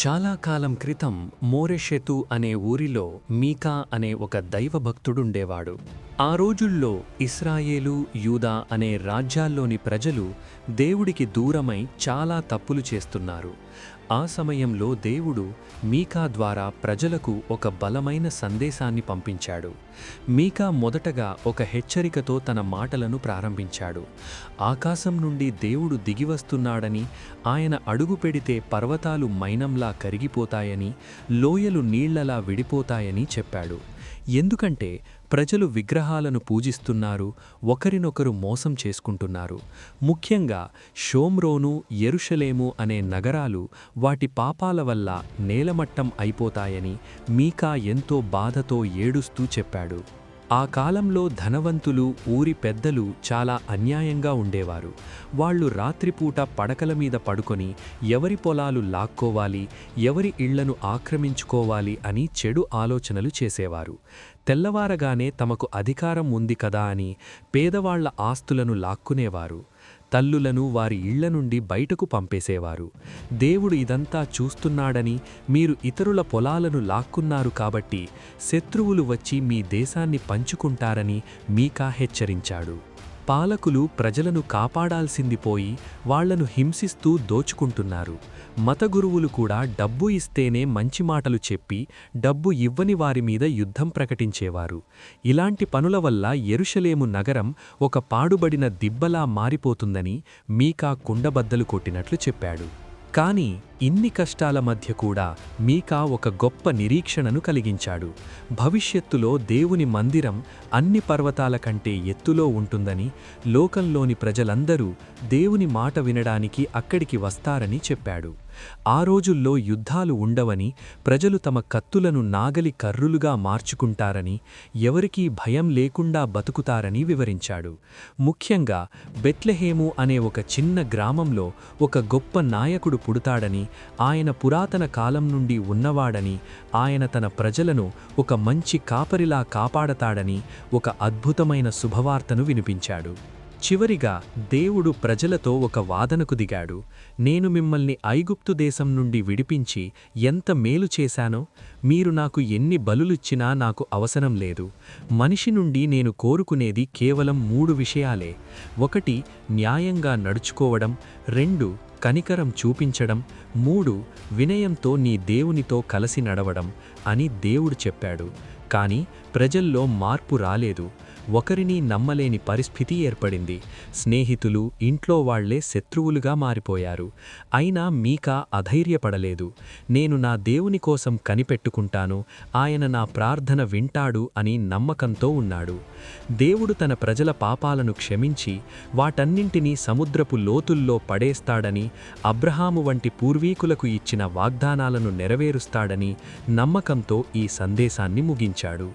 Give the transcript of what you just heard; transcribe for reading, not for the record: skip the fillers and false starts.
చాలా కాలం క్రితం మోరెషెతు అనే ఊరిలో మీకా అనే ఒక దైవభక్తుడుండేవాడు. ఆ రోజుల్లో ఇశ్రాయేలు, యూదా అనే రాజ్యాల్లోని ప్రజలు దేవుడికి దూరమై చాలా తప్పులు చేస్తున్నారు. ఆ సమయంలో దేవుడు మీకా ద్వారా ప్రజలకు ఒక బలమైన సందేశాన్ని పంపించాడు. మీకా మొదటగా ఒక హెచ్చరికతో తన మాటలను ప్రారంభించాడు. ఆకాశం నుండి దేవుడు దిగివస్తున్నాడని, ఆయన అడుగు పెడితే పర్వతాలు మైనంలా కరిగిపోతాయని, లోయలు నీళ్లలా విడిపోతాయని చెప్పాడు. ఎందుకంటే ప్రజలు విగ్రహాలను పూజిస్తున్నారు, ఒకరినొకరు మోసం చేసుకుంటున్నారు. ముఖ్యంగా షోమ్రోను, యెరూషలేము అనే నగరాలు వాటి పాపాల వల్ల నేలమట్టం అయిపోతాయని మీకా ఎంతో బాధతో ఏడుస్తూ చెప్పాడు. ఆ కాలంలో ధనవంతులు, ఊరి పెద్దలు చాలా అన్యాయంగా ఉండేవారు. వాళ్ళు రాత్రిపూట పడకల మీద పడుకొని ఎవరి పొలాలు లాక్కోవాలి, ఎవరి ఇళ్లను ఆక్రమించుకోవాలి అని చెడు ఆలోచనలు చేసేవారు. తెల్లవారగానే తమకు అధికారం ఉంది కదా అని పేదవాళ్ల ఆస్తులను లాక్కునేవారు. తల్లులను వారి ఇళ్ల నుండి బయటకు పంపేసేవారు. దేవుడు ఇదంతా చూస్తున్నాడని, మీరు ఇతరుల పొలాలను లాక్కున్నారు కాబట్టి శత్రువులు వచ్చి మీ దేశాన్ని పంచుకుంటారని మీకా హెచ్చరించాడు. పాలకులు ప్రజలను కాపాడాల్సింది పోయి వాళ్లను హింసిస్తూ దోచుకుంటున్నారు. మత గురువులు కూడా డబ్బు ఇస్తేనే మంచి మాటలు చెప్పి డబ్బు ఇవ్వని వారి మీద యుద్ధం ప్రకటించేవారు. ఇలాంటి పనుల వల్ల యెరూషలేము నగరం ఒక పాడుబడిన దిబ్బలా మారిపోతుందని మీకా కుండబద్దలు కొట్టినట్లు చెప్పాడు. కానీ ఇన్ని కష్టాల మధ్య కూడా మీకా ఒక గొప్ప నిరీక్షణను కలిగించాడు. భవిష్యత్తులో దేవుని మందిరం అన్ని పర్వతాల కంటే ఎత్తులో ఉంటుందని, లోకంలోని ప్రజలందరూ దేవుని మాట వినడానికి అక్కడికి వస్తారని చెప్పాడు. ఆ రోజుల్లో యుద్ధాలు ఉండవని, ప్రజలు తమ కత్తులను నాగలి కర్రులుగా మార్చుకుంటారని, ఎవరికీ భయం లేకుండా బతుకుతారని వివరించాడు. ముఖ్యంగా బెత్లెహేము అనే ఒక చిన్న గ్రామంలో ఒక గొప్ప నాయకుడు పుడతాడని, ఆయన పురాతన కాలం నుండి ఉన్నవాడని, ఆయన తన ప్రజలను ఒక మంచి కాపరిలా కాపాడతాడని ఒక అద్భుతమైన శుభవార్తను వినిపించాడు. చివరిగా దేవుడు ప్రజలతో ఒక వాదనకు దిగాడు. నేను మిమ్మల్ని ఐగుప్తు దేశం నుండి విడిపించి ఎంత మేలు చేశానో, మీరు నాకు ఎన్ని బలులిచ్చినా నాకు అవసరం లేదు. మనిషి నుండి నేను కోరుకునేది కేవలం 3 విషయాలే. 1 న్యాయంగా నడుచుకోవడం, 2 కనికరం చూపించడం, 3 వినయంతో నీ దేవునితో కలిసి నడవడం అని దేవుడు చెప్పాడు. కానీ ప్రజల్లో మార్పు రాలేదు. ఒకరిని నమ్మలేని పరిస్థితి ఏర్పడింది. స్నేహితులు, ఇంట్లో వాళ్లే శత్రువులుగా మారిపోయారు. అయినా మీకా అధైర్యపడలేదు. నేను నా దేవుని కోసం కనిపెట్టుకుంటాను, ఆయన నా ప్రార్థన వింటాడు అని నమ్మకంతో ఉన్నాడు. దేవుడు తన ప్రజల పాపాలను క్షమించి వాటన్నింటినీ సముద్రపు లోతుల్లో పడేస్తాడని, అబ్రహాము వంటి పూర్వీకులకు ఇచ్చిన వాగ్దానాలను నెరవేరుస్తాడని నమ్మకంతో ఈ సందేశాన్ని ముగించాడు.